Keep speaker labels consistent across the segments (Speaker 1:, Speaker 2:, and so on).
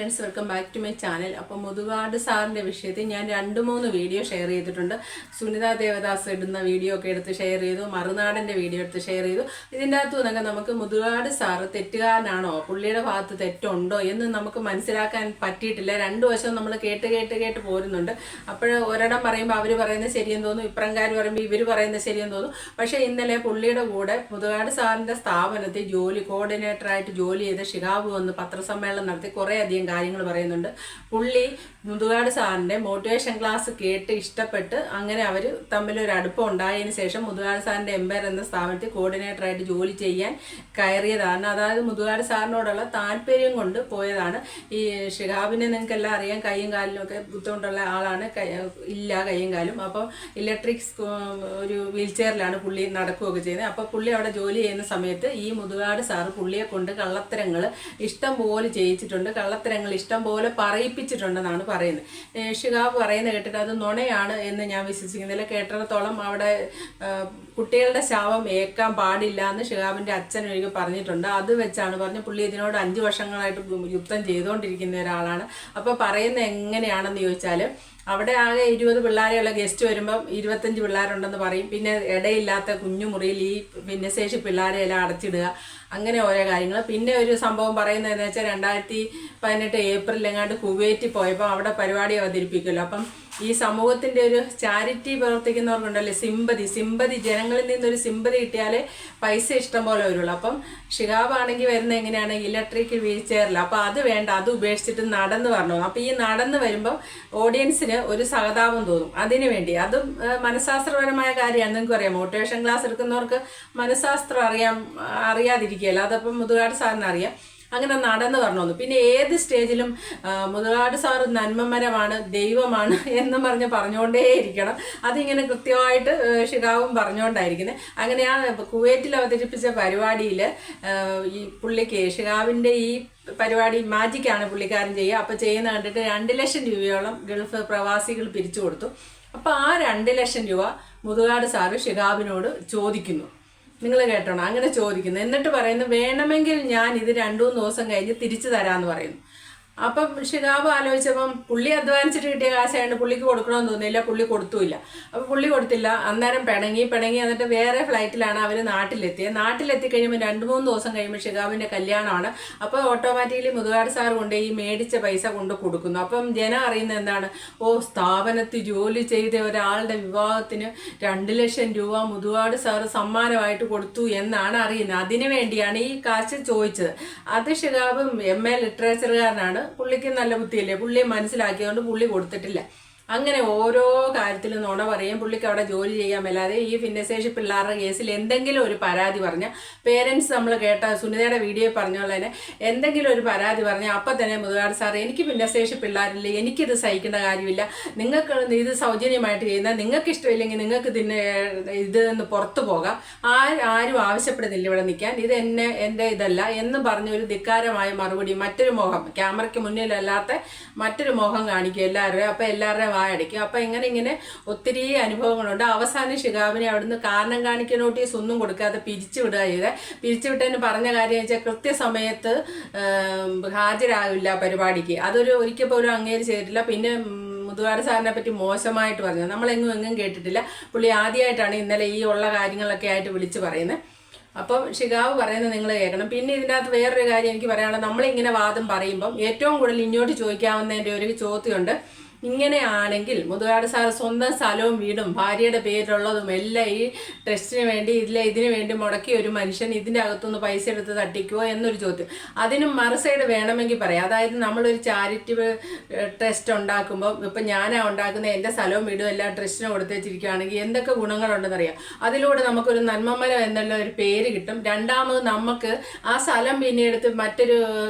Speaker 1: Friends, welcome back to my channel. അപ്പോൾ മുതുകാട് സാറിൻ്റെ വിഷയത്തിൽ ഞാൻ 2-3 വീഡിയോ ഷെയർ ചെയ്തിട്ടുണ്ട്. സുനിത ദേവദാസ് ഇടുന്ന വീഡിയോ ഒക്കെ എടുത്ത് ഷെയർ ചെയ്തു, മറുനാടൻ്റെ വീഡിയോ എടുത്ത് ഷെയർ ചെയ്തു. ഇതിൻ്റെ അകത്തു നിന്നൊക്കെ നമുക്ക് മുതുകാട് സാറ് തെറ്റുകാരനാണോ, പുള്ളിയുടെ ഭാഗത്ത് തെറ്റുണ്ടോ എന്ന് നമുക്ക് മനസ്സിലാക്കാൻ പറ്റിയിട്ടില്ല. 2 വശവും നമ്മൾ കേട്ട് പോരുന്നുണ്ട്. അപ്പോൾ ഒരിടം പറയുമ്പോൾ അവർ പറയുന്നത് ശരിയെന്ന് തോന്നും, ഇപ്പറംകാർ പറയുമ്പോൾ ഇവർ പറയുന്നത് ശരിയെന്ന് തോന്നും. പക്ഷേ ഇന്നലെ പുള്ളിയുടെ കൂടെ മുതുകാട് സാറിൻ്റെ സ്ഥാപനത്തിൽ കോർഡിനേറ്ററായിട്ട് ജോലി ചെയ്ത ഷിഹാബ് വന്ന് പത്രസമ്മേളനം നടത്തി കുറേ അധികം കാര്യങ്ങൾ പറയുന്നുണ്ട്. പുള്ളി മുതുകാട് സാറിൻ്റെ മോട്ടിവേഷൻ ക്ലാസ് കേട്ട് ഇഷ്ടപ്പെട്ട് അങ്ങനെ അവർ തമ്മിലൊരു അടുപ്പം ഉണ്ടായതിന് ശേഷം മുതുകാട് സാറിൻ്റെ എംപയർ എന്ന സ്ഥാപനത്തിൽ കോർഡിനേറ്ററായിട്ട് ജോലി ചെയ്യാൻ കയറിയതാണ്. അതായത് മുതുകാട് സാറിനോടുള്ള താല്പര്യം കൊണ്ട് പോയതാണ്. ഈ ഷിഹാബിനെ നിങ്ങൾക്കെല്ലാം അറിയാം, കൈയും കാലിനും ഒക്കെ ബുദ്ധിമുട്ടുള്ള ആളാണ്, ഇല്ല കൈയും കാലും. അപ്പം ഇലക്ട്രിക് ഒരു വീൽ ചെയറിലാണ് പുള്ളി നടക്കുകയൊക്കെ ചെയ്യുന്നത്. അപ്പോൾ പുള്ളി അവിടെ ജോലി ചെയ്യുന്ന സമയത്ത് ഈ മുതുകാട് സാറ് പുള്ളിയെ കൊണ്ട് കള്ളത്തരങ്ങൾ ഇഷ്ടം പോലെ ചെയ്യിച്ചിട്ടുണ്ട്, കള്ളത്തരങ്ങൾ ഇഷ്ടം പോലെ പറയിപ്പിച്ചിട്ടുണ്ടെന്നാണ് പറയുന്നത്. ഷിഹാബ് പറയുന്നത് കേട്ടിട്ട് അത് നുണയാണ് എന്ന് ഞാൻ വിശ്വസിക്കുന്നില്ല. കേട്ടിടത്തോളം അവിടെ കുട്ടികളുടെ ശവം ഏക്കാൻ പാടില്ല എന്ന് ഷിഹാബിൻ്റെ അച്ഛൻ ഒരിക്കൽ പറഞ്ഞിട്ടുണ്ട്. അത് വെച്ചാണ് പറഞ്ഞ് പുള്ളി ഇതിനോട് 5 വർഷങ്ങളായിട്ട് യുദ്ധം ചെയ്തുകൊണ്ടിരിക്കുന്ന ഒരാളാണ്. അപ്പോൾ പറയുന്നത് എങ്ങനെയാണെന്ന് ചോദിച്ചാൽ, അവിടെ ആകെ 20 പിള്ളേരെയുള്ള ഗസ്റ്റ് വരുമ്പം 25 പിള്ളേരുണ്ടെന്ന് പറയും. പിന്നെ ഇടയില്ലാത്ത കുഞ്ഞു മുറിയിൽ ഈ ഭിന്നശേഷി പിള്ളേരെ എല്ലാം അടച്ചിടുക, അങ്ങനെ ഓരോ കാര്യങ്ങൾ. പിന്നെ ഒരു സംഭവം പറയുന്നതെന്ന് വെച്ചാൽ 2018 ഏപ്രിൽ എങ്ങാണ്ട് കുവൈറ്റിൽ പോയപ്പോൾ അവിടെ പരിപാടി അവതരിപ്പിക്കുമല്ലോ. അപ്പം ഈ സമൂഹത്തിൻ്റെ ഒരു ചാരിറ്റി പ്രവർത്തിക്കുന്നവർക്കുണ്ടല്ലോ സിമ്പതി ജനങ്ങളിൽ നിന്നൊരു സിമ്പതി കിട്ടിയാലേ പൈസ ഇഷ്ടം പോലെ വരുള്ളൂ. അപ്പം ഷിഹാബ് ആണെങ്കിൽ വരുന്നത് എങ്ങനെയാണ്, ഇലക്ട്രിക് വീൽ ചെയറിൽ. അപ്പോൾ അത് വേണ്ട, അത് ഉപേക്ഷിച്ചിട്ട് നടന്ന് വരണോ. അപ്പോൾ ഈ നടന്ന് വരുമ്പോൾ ഓഡിയൻസിന് ഒരു സഹതാപം തോന്നും. അതിനു വേണ്ടി അതും മനഃശാസ്ത്രപരമായ കാര്യമാണ്. നിങ്ങൾക്ക് അറിയാം, മോട്ടിവേഷൻ ക്ലാസ് എടുക്കുന്നവർക്ക് മനഃശാസ്ത്രം അറിയാതിരിക്കുകയല്ല. അതപ്പം മുതുകാട് സാറിന് അറിയാം. അങ്ങനെ നടന്നു വരണമെന്ന്. പിന്നെ ഏത് സ്റ്റേജിലും മുതുകാട് സാറ് നന്മമരമാണ്, ദൈവമാണ് എന്നും പറഞ്ഞുകൊണ്ടേയിരിക്കണം. അതിങ്ങനെ കൃത്യമായിട്ട് ഷിഹാബും പറഞ്ഞുകൊണ്ടായിരിക്കുന്നത്. അങ്ങനെ ആ കുവൈറ്റിൽ അവതരിപ്പിച്ച പരിപാടിയിൽ ഈ പുള്ളിക്ക് ഷിഹാബിൻ്റെ ഈ പരിപാടി മാജിക്കാണ് പുള്ളിക്കാരൻ ചെയ്യുക. അപ്പോൾ ചെയ്യുന്ന കണ്ടിട്ട് 2 ലക്ഷം രൂപയോളം ഗൾഫ് പ്രവാസികൾ പിരിച്ചു കൊടുത്തു. അപ്പോൾ ആ 2 ലക്ഷം രൂപ മുതുകാട് സാറ് ഷിഹാബിനോട് ചോദിക്കുന്നു. നിങ്ങൾ കേട്ടോണം, അങ്ങനെ ചോദിക്കുന്നു. എന്നിട്ട് പറയുന്നു, വേണമെങ്കിൽ ഞാൻ ഇത് 2-3 ദിവസം കഴിഞ്ഞ് തിരിച്ചു തരാമെന്ന് പറയുന്നു. അപ്പം ഷിഹാബ് ആലോചിച്ചപ്പം പുള്ളി അധ്വാനിച്ചിട്ട് കിട്ടിയ കാശായതുകൊണ്ട് പുള്ളിക്ക് കൊടുക്കണമെന്ന് തോന്നിയില്ല, പുള്ളി കൊടുത്തുമില്ല. അപ്പോൾ പുള്ളി കൊടുത്തില്ല. അന്നേരം പിണങ്ങി എന്നിട്ട് വേറെ ഫ്ലൈറ്റിലാണ് അവർ നാട്ടിലെത്തി കഴിയുമ്പോൾ 2-3 ദിവസം കഴിയുമ്പോൾ ഷിഹാബിൻ്റെ കല്യാണമാണ്. അപ്പോൾ ഓട്ടോമാറ്റിക്കലി മുതുകാട് സാർ കൊണ്ട് ഈ മേടിച്ച പൈസ കൊണ്ട് കൊടുക്കുന്നു. അപ്പം ജനം അറിയുന്നത് എന്താണ്, സ്ഥാപനത്തിൽ ജോലി ചെയ്ത ഒരാളുടെ വിവാഹത്തിന് 2 ലക്ഷം രൂപ മുതുകാട് സാറ് സമ്മാനമായിട്ട് കൊടുത്തു എന്നാണ് അറിയുന്നത്. അതിനു വേണ്ടിയാണ് ഈ കാശ് ചോദിച്ചത്. അത് ഷിഹാബ് MA ലിറ്ററേച്ചറുകാരനാണ്, പുള്ളിക്ക് നല്ല ബുദ്ധിയല്ലേ, പുള്ളി മനസ്സിലാക്കിയതുകൊണ്ട് പുള്ളി കൊടുത്തിട്ടില്ല. അങ്ങനെ ഓരോ കാര്യത്തിലും നുണ പറയും. പുള്ളിക്ക് അവിടെ ജോലി ചെയ്യാൻ മേലാതെ ഈ ഭിന്നശേഷി പിള്ളേരുടെ കേസിൽ എന്തെങ്കിലും ഒരു പരാതി പറഞ്ഞാൽ, പേരൻസ് നമ്മൾ കേട്ട സുനിതയുടെ വീഡിയോ പറഞ്ഞോളെ തന്നെ എന്തെങ്കിലും ഒരു പരാതി പറഞ്ഞാൽ അപ്പം തന്നെ മുതുകാട് സാർ, എനിക്ക് ഭിന്നശേഷി പിള്ളേരില്ല, എനിക്കിത് സഹിക്കേണ്ട കാര്യമില്ല, നിങ്ങൾക്ക് ഇത് സൗജന്യമായിട്ട് ചെയ്യുന്ന, നിങ്ങൾക്ക് ഇഷ്ടമില്ലെങ്കിൽ നിങ്ങൾക്ക് ഇത് നിന്ന് പുറത്തു പോകാം, ആരും ആവശ്യപ്പെടുന്നില്ല ഇവിടെ നിൽക്കാൻ, ഇത് എൻ്റെ ഇതല്ല എന്ന് പറഞ്ഞൊരു ധിക്കാരമായ മറുപടി, മറ്റൊരു മോഹം, ക്യാമറയ്ക്ക് മുന്നിലല്ലാത്ത മറ്റൊരു മോഹം കാണിക്കും എല്ലാവരും. അപ്പം എല്ലാവരുടെയും വായടിക്കും. അപ്പം ഇങ്ങനെ ഒത്തിരി അനുഭവങ്ങളുണ്ട്. അവസാനം ഷിഹാബിനെ അവിടുന്ന് കാരണം കാണിക്കാൻ നോട്ടീസ് ഒന്നും കൊടുക്കാതെ പിരിച്ചുവിടുക ചെയ്തത്. പിരിച്ചുവിട്ടതിന് പറഞ്ഞ കാര്യം വെച്ചാൽ കൃത്യസമയത്ത് ഹാജരാകില്ല പരിപാടിക്ക്. അതൊരു ഒരിക്കൽ പോലും അങ്ങേര് ചെയ്തിട്ടില്ല. പിന്നെ മുതുകാട് സാറിനെ പറ്റി മോശമായിട്ട് പറഞ്ഞു, നമ്മളെങ്ങും കേട്ടിട്ടില്ല. പുള്ളി ആദ്യമായിട്ടാണ് ഇന്നലെ ഈ ഉള്ള കാര്യങ്ങളൊക്കെ ആയിട്ട് വിളിച്ച് പറയുന്നത്. അപ്പം ഷിഹാബ് പറയുന്നത് നിങ്ങൾ കേൾക്കണം. പിന്നെ ഇതിൻ്റെ അകത്ത് വേറൊരു കാര്യം എനിക്ക് പറയാനുള്ളത്, നമ്മളിങ്ങനെ വാദം പറയുമ്പം ഏറ്റവും കൂടുതൽ ഇങ്ങോട്ട് ചോദിക്കാവുന്നതിൻ്റെ ഒരു ചോദ്യമുണ്ട്. ഇങ്ങനെയാണെങ്കിൽ മുതുകാട് സാർ സ്വന്തം സ്ഥലവും വീടും ഭാര്യയുടെ പേരിലുള്ളതും എല്ലാം ഈ ടെസ്റ്റിന് വേണ്ടി ഇതിന് വേണ്ടി മുടക്കിയ ഒരു മനുഷ്യൻ ഇതിൻ്റെ അകത്തുനിന്ന് പൈസ എടുത്ത് തട്ടിക്കുമോ എന്നൊരു ചോദ്യം. അതിനും മറുസൈഡ് വേണമെങ്കിൽ പറയാം. അതായത് നമ്മളൊരു ചാരിറ്റബിൾ ട്രസ്റ്റ് ഉണ്ടാക്കുമ്പോൾ, ഇപ്പം ഞാനാണ് ഉണ്ടാക്കുന്ന എൻ്റെ സ്ഥലവും വീടും എല്ലാം ട്രസ്റ്റിന് കൊടുത്ത് വെച്ചിരിക്കുകയാണെങ്കിൽ എന്തൊക്കെ ഗുണങ്ങളുണ്ടെന്നറിയാം. അതിലൂടെ നമുക്കൊരു നന്മമരം എന്നുള്ള ഒരു പേര് കിട്ടും. രണ്ടാമത് നമുക്ക് ആ സ്ഥലം പിന്നെ എടുത്ത് മറ്റൊരു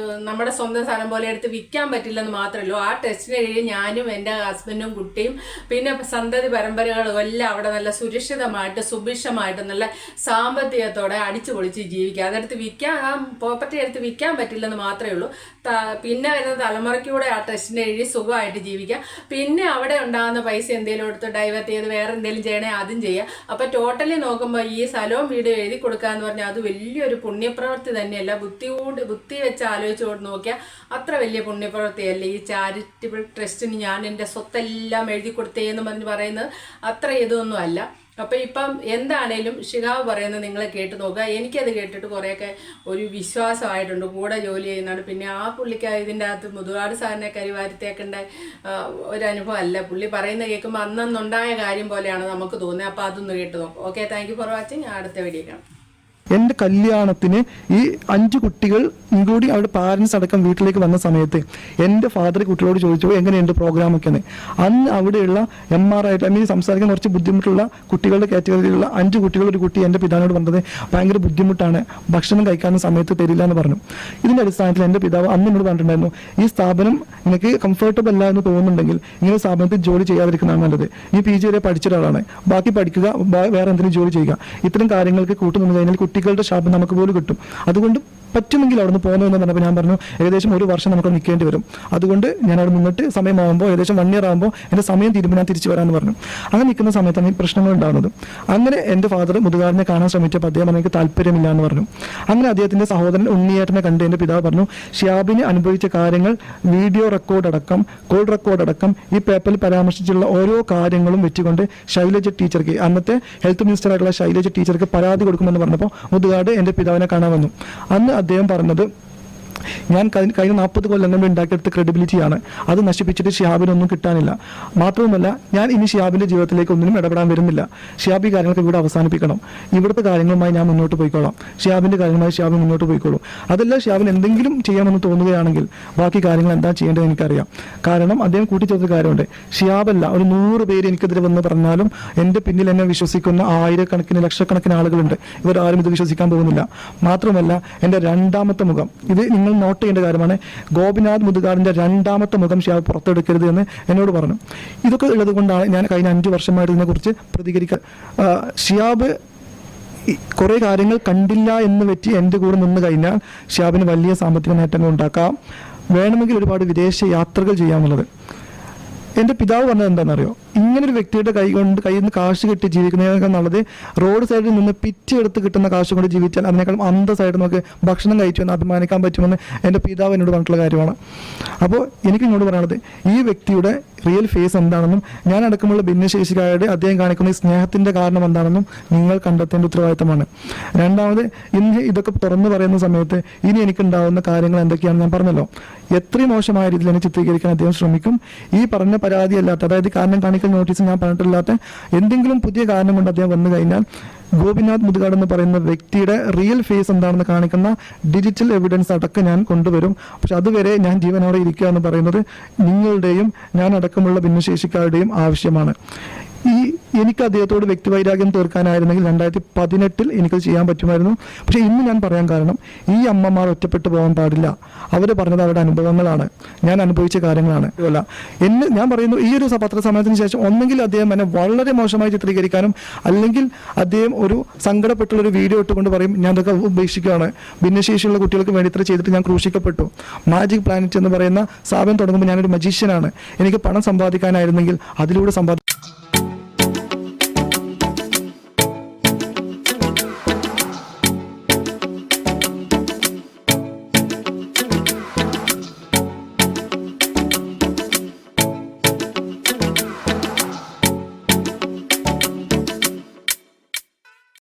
Speaker 1: നമ്മുടെ സ്വന്തം സ്ഥലം പോലെ എടുത്ത് വിൽക്കാൻ പറ്റില്ലെന്ന് മാത്രമല്ലോ, ആ ട്രസ്റ്റിന് കീഴിൽ ഞാനും എൻ്റെ ഹസ്ബൻഡും കുട്ടിയും പിന്നെ സന്തതി പരമ്പരകളും എല്ലാം അവിടെ നല്ല സുരക്ഷിതമായിട്ട് സുഭിക്ഷമായിട്ട് നല്ല സാമ്പത്തികത്തോടെ അടിച്ചു പൊളിച്ച് ജീവിക്കുക. അതെടുത്ത് വിൽക്കാൻ, ആ പ്രോപ്പർട്ടി എടുത്ത് വിൽക്കാൻ പറ്റില്ലെന്ന് മാത്രമേ ഉള്ളൂ. പിന്നെ വരുന്ന തലമുറയ്ക്കൂടെ ആ ടെസ്റ്റിന് എഴുതി സുഖമായിട്ട് ജീവിക്കാം. പിന്നെ അവിടെ ഉണ്ടാകുന്ന പൈസ എന്തെങ്കിലും എടുത്ത് ഡൈവേർട്ട് ചെയ്ത് വേറെ എന്തെങ്കിലും ചെയ്യണേ അതും ചെയ്യാം. അപ്പോൾ ടോട്ടലി നോക്കുമ്പോൾ ഈ സ്ഥലവും വീഡിയോ എഴുതി കൊടുക്കുക എന്ന് പറഞ്ഞാൽ അത് വലിയൊരു പുണ്യപ്രവൃത്തി തന്നെയല്ല. ബുദ്ധി വെച്ച് ആലോചിച്ചുകൊണ്ട് നോക്കിയാൽ അത്ര വലിയ പുണ്യപ്രവൃത്തിയല്ല. ഈ ചാരിറ്റബിൾ ട്രസ്റ്റിന് ഞാൻ എൻ്റെ സ്വത്തെല്ലാം എഴുതി കൊടുത്തേന്ന് പറഞ്ഞ് പറയുന്നത് അത്ര ഇതൊന്നും അല്ല. അപ്പം ഇപ്പം എന്താണേലും ഷിഹാബ് പറയുന്നത് നിങ്ങൾ കേട്ട് നോക്കുക. എനിക്കത് കേട്ടിട്ട് കുറേയൊക്കെ ഒരു വിശ്വാസമായിട്ടുണ്ട്. കൂടെ ജോലി ചെയ്യുന്നതാണ്. പിന്നെ ആ പുള്ളിക്ക് ഇതിൻ്റെ അകത്ത് മുതുകാട് സാറിനെ കരിവാരിത്തേക്കേണ്ട ഒരനുഭവം അല്ല. പുള്ളി പറയുന്നത് കേൾക്കുമ്പോൾ അന്നുണ്ടായ കാര്യം പോലെയാണ് നമുക്ക് തോന്നുന്നത്. അപ്പോൾ അതൊന്ന് കേട്ട് നോക്കും. Okay, thank you for watching. അടുത്ത വീഡിയോ കാണാം.
Speaker 2: എൻ്റെ കല്യാണത്തിന് ഈ 5 കുട്ടികൾ ഇൻക്ലൂഡിങ് അവരുടെ പാരൻസ് അടക്കം വീട്ടിലേക്ക് വന്ന സമയത്ത് എൻ്റെ ഫാദർ കുട്ടികളോട് ചോദിച്ചു എങ്ങനെയുണ്ട് പ്രോഗ്രാമൊക്കെ എന്ന്. അന്ന് അവിടെയുള്ള MR സംസാരിക്കാൻ കുറച്ച് ബുദ്ധിമുട്ടുള്ള കുട്ടികളുടെ കാറ്റഗറിയിലുള്ള 5 കുട്ടികൾ ഒരു കുട്ടി എൻ്റെ പിതാവിനോട് പറഞ്ഞത് ഭയങ്കര ബുദ്ധിമുട്ടാണ്, ഭക്ഷണം കഴിക്കാനും സമയത്ത് തരില്ല എന്ന് പറഞ്ഞു. ഇതിൻ്റെ അടിസ്ഥാനത്തിൽ എൻ്റെ പിതാവ് അന്ന് എന്നോട് പറഞ്ഞിട്ടുണ്ടായിരുന്നു, ഈ സ്ഥാപനം എനിക്ക് കംഫർട്ടബിൾ അല്ല എന്ന് തോന്നുന്നുണ്ടെങ്കിൽ ഇങ്ങനെ സ്ഥാപനത്തിൽ ജോലി ചെയ്യാതിരിക്കുന്നതാണ് നല്ലത്. ഈ PG വരെ പഠിച്ച ഒരാളാണ്, ബാക്കി പഠിക്കുക, വേറെ എന്തെങ്കിലും ജോലി ചെയ്യുക. ഇത്തരം കാര്യങ്ങൾക്ക് കൂട്ടുനിന്ന് കഴിഞ്ഞാൽ കുട്ടികളുടെ ശാപം നമുക്ക് പോലും കിട്ടും. അതുകൊണ്ട് പറ്റുമെങ്കിൽ അവിടെ നിന്ന് പോകുന്നതെന്ന് പറഞ്ഞപ്പോൾ ഞാൻ പറഞ്ഞു ഏകദേശം 1 വർഷം നമുക്ക് നിൽക്കേണ്ടി വരും. അതുകൊണ്ട് ഞാൻ അവിടെ നിന്നിട്ട് സമയമാകുമ്പോൾ ഏകദേശം 1 year ആകുമ്പോൾ എൻ്റെ സമയം തീരുമ്പോൾ ഞാൻ തിരിച്ചു വരാമെന്ന് പറഞ്ഞു. അങ്ങനെ നിൽക്കുന്ന സമയത്താണ് ഈ പ്രശ്നങ്ങൾ ഉണ്ടാകുന്നത്. അങ്ങനെ എൻ്റെ ഫാദർ മുതുകാടിനെ കാണാൻ ശ്രമിച്ചപ്പോൾ അദ്ദേഹം എനിക്ക് താല്പര്യമില്ല എന്ന് പറഞ്ഞു. അങ്ങനെ അദ്ദേഹത്തിൻ്റെ സഹോദരൻ ഉണ്ണിയേട്ടനെ കണ്ട് എൻ്റെ പിതാവ് പറഞ്ഞു, ഷിഹാബിന് അനുഭവിച്ച കാര്യങ്ങൾ വീഡിയോ റെക്കോർഡ് അടക്കം കോൾ റെക്കോർഡ് അടക്കം ഈ പേപ്പറിൽ പരാമർശിച്ചുള്ള ഓരോ കാര്യങ്ങളും വെച്ചുകൊണ്ട് ശൈലജ ടീച്ചർക്ക്, അന്നത്തെ ഹെൽത്ത് മിനിസ്റ്ററായിട്ടുള്ള ശൈലജ ടീച്ചർക്ക് പരാതി കൊടുക്കുമെന്ന് പറഞ്ഞപ്പോൾ മുതുകാട് എൻ്റെ പിതാവിനെ കാണാൻ വന്നു. അന്ന് അദ്ദേഹം പറഞ്ഞത്, ഞാൻ കഴിഞ്ഞ 40 കൊല്ലം കൊണ്ട് ഉണ്ടാക്കിയെടുത്ത ക്രെഡിബിലിറ്റിയാണ്, അത് നശിപ്പിച്ചിട്ട് ഷിഹാബിനൊന്നും കിട്ടാനില്ല. മാത്രവുമല്ല ഞാൻ ഇനി ഷിഹാബിൻ്റെ ജീവിതത്തിലേക്ക് ഒന്നിനും ഇടപെടാൻ വരുന്നില്ല. ഷിഹാബ് ഈ കാര്യങ്ങളൊക്കെ ഇവിടെ അവസാനിപ്പിക്കണം. ഇവിടുത്തെ കാര്യങ്ങളുമായി ഞാൻ മുന്നോട്ട് പോയിക്കോളാം. ഷിഹാബിൻ്റെ കാര്യങ്ങളുമായി ഷിഹാബ് മുന്നോട്ട് പോയിക്കോളും. അതല്ല ഷിഹാബിന് എന്തെങ്കിലും ചെയ്യാമെന്ന് തോന്നുകയാണെങ്കിൽ ബാക്കി കാര്യങ്ങൾ എന്താ ചെയ്യേണ്ടത് എനിക്കറിയാം. കാരണം അദ്ദേഹം കൂട്ടിച്ചേർത്ത കാര്യമുണ്ട്, ഷിഹാബല്ല ഒരു 100 പേര് എനിക്കെതിരെ വന്ന് പറഞ്ഞാലും എൻ്റെ പിന്നിൽ എന്നെ വിശ്വസിക്കുന്ന ആയിരക്കണക്കിന് ലക്ഷക്കണക്കിന് ആളുകളുണ്ട്. ഇവരാരും ഇത് വിശ്വസിക്കാൻ പോകുന്നില്ല. മാത്രമല്ല എൻ്റെ രണ്ടാമത്തെ മുഖം, ഇത് നിങ്ങൾ നോട്ട് ചെയ്യേണ്ട കാര്യമാണ്, ഗോപിനാഥ് മുതുകാടിൻ്റെ രണ്ടാമത്തെ മുഖം ഷിഹാബ് പുറത്തെടുക്കരുത് എന്ന് എന്നോട് പറഞ്ഞു. ഇതൊക്കെ ഉള്ളത് കൊണ്ടാണ് ഞാൻ കഴിഞ്ഞ 5 വർഷമായിട്ട് ഇതിനെക്കുറിച്ച് പ്രതികരിക്കുക. ഷിഹാബ് കുറേ കാര്യങ്ങൾ കണ്ടില്ല എന്ന് വെച്ച് എൻ്റെ കൂടെ നിന്ന് കഴിഞ്ഞാൽ ഷിഹാബിന് വലിയ സാമ്പത്തിക നേട്ടങ്ങൾ ഉണ്ടാക്കാം, വേണമെങ്കിൽ ഒരുപാട് വിദേശ യാത്രകൾ ചെയ്യാമെന്നുള്ളത്. എൻ്റെ പിതാവ് പറഞ്ഞത് എന്താണെന്നറിയോ, ഇങ്ങനൊരു വ്യക്തിയുടെ കയ്യിൽ നിന്ന് കാശ് കിട്ടി ജീവിക്കുന്നതിനേക്കാൾ നല്ലത് റോഡ് സൈഡിൽ നിന്ന് പിച്ചെടുത്ത് കിട്ടുന്ന കാശ് കൊണ്ട് ജീവിച്ചാൽ അതിനേക്കാളും അന്തസ്സായിട്ട് നമുക്ക് ഭക്ഷണം കഴിച്ചു എന്ന് അഭിമാനിക്കാൻ പറ്റുമെന്ന് എൻ്റെ പിതാവ് എന്നോട് പറഞ്ഞിട്ടുള്ള കാര്യമാണ്. അപ്പോൾ എനിക്ക് ഇങ്ങോട്ട് പറയണത്, ഈ വ്യക്തിയുടെ റിയൽ ഫേസ് എന്താണെന്നും ഞാൻ അടക്കമുള്ള ഭിന്നശേഷിക്കാരുടെ അദ്ദേഹം കാണിക്കുന്ന ഈ സ്നേഹത്തിൻ്റെ കാരണം എന്താണെന്നും നിങ്ങൾ കണ്ടെത്തേണ്ട ഉത്തരവാദിത്തമാണ്. രണ്ടാമത്, ഇന്ന് ഇതൊക്കെ തുറന്നു പറയുന്ന സമയത്ത് ഇനി എനിക്കുണ്ടാകുന്ന കാര്യങ്ങൾ എന്തൊക്കെയാണെന്ന് ഞാൻ പറഞ്ഞല്ലോ. എത്രയും മോശമായ രീതിയിൽ എന്നെ ചിത്രീകരിക്കാൻ അദ്ദേഹം ശ്രമിക്കും. ഈ പറഞ്ഞ പരാതിയല്ലാത്ത, അതായത് കാരണം കാണിക്കൽ നോട്ടീസ് ഞാൻ പറഞ്ഞിട്ടില്ലാത്ത എന്തെങ്കിലും പുതിയ കാരണം കൊണ്ട് അദ്ദേഹം വന്നു കഴിഞ്ഞാൽ ഗോപിനാഥ് മുതുകാട് എന്ന് പറയുന്ന വ്യക്തിയുടെ റിയൽ ഫേസ് എന്താണെന്ന് കാണിക്കുന്ന ഡിജിറ്റൽ എവിഡൻസ് അടക്കം ഞാൻ കൊണ്ടുവരും. പക്ഷെ അതുവരെ ഞാൻ ജീവനോടെ ഇരിക്കുക എന്ന് പറയുന്നത് നിങ്ങളുടെയും ഞാൻ അടക്കമുള്ള ഭിന്നശേഷിക്കാരുടെയും ആവശ്യമാണ്. എനിക്ക് അദ്ദേഹത്തോട് വ്യക്തിവൈരാഗ്യം തീർക്കാനായിരുന്നെങ്കിൽ 2018 എനിക്കത് ചെയ്യാൻ പറ്റുമായിരുന്നു. പക്ഷേ ഇന്ന് ഞാൻ പറയാൻ കാരണം, ഈ അമ്മമാർ ഒറ്റപ്പെട്ടു പോകാൻ പാടില്ല. അവർ പറഞ്ഞത് അവരുടെ അനുഭവങ്ങളാണ്, ഞാൻ അനുഭവിച്ച കാര്യങ്ങളാണ്. അല്ല ഞാൻ പറയുന്നു, ഈ ഒരു പത്രസമ്മേളനത്തിന് ശേഷം ഒന്നെങ്കിൽ അദ്ദേഹം എന്നെ വളരെ മോശമായി ചിത്രീകരിക്കാനും, അല്ലെങ്കിൽ അദ്ദേഹം ഒരു സങ്കടപ്പെട്ടുള്ളൊരു വീഡിയോ ഇട്ടുകൊണ്ട് പറയും ഞാൻ ഇതൊക്കെ ഉപേക്ഷിക്കുകയാണ്, ഭിന്നശേഷിയുള്ള കുട്ടികൾക്ക് വേണ്ടി ഇത്ര ചെയ്തിട്ട് ഞാൻ ക്രൂശിക്കപ്പെട്ടു. മാജിക് പ്ലാനറ്റ് എന്ന് പറയുന്ന സ്ഥാപനം തുടങ്ങുമ്പോൾ ഞാനൊരു മജീഷ്യനാണ്, എനിക്ക് പണം സമ്പാദിക്കാനായിരുന്നെങ്കിൽ അതിലൂടെ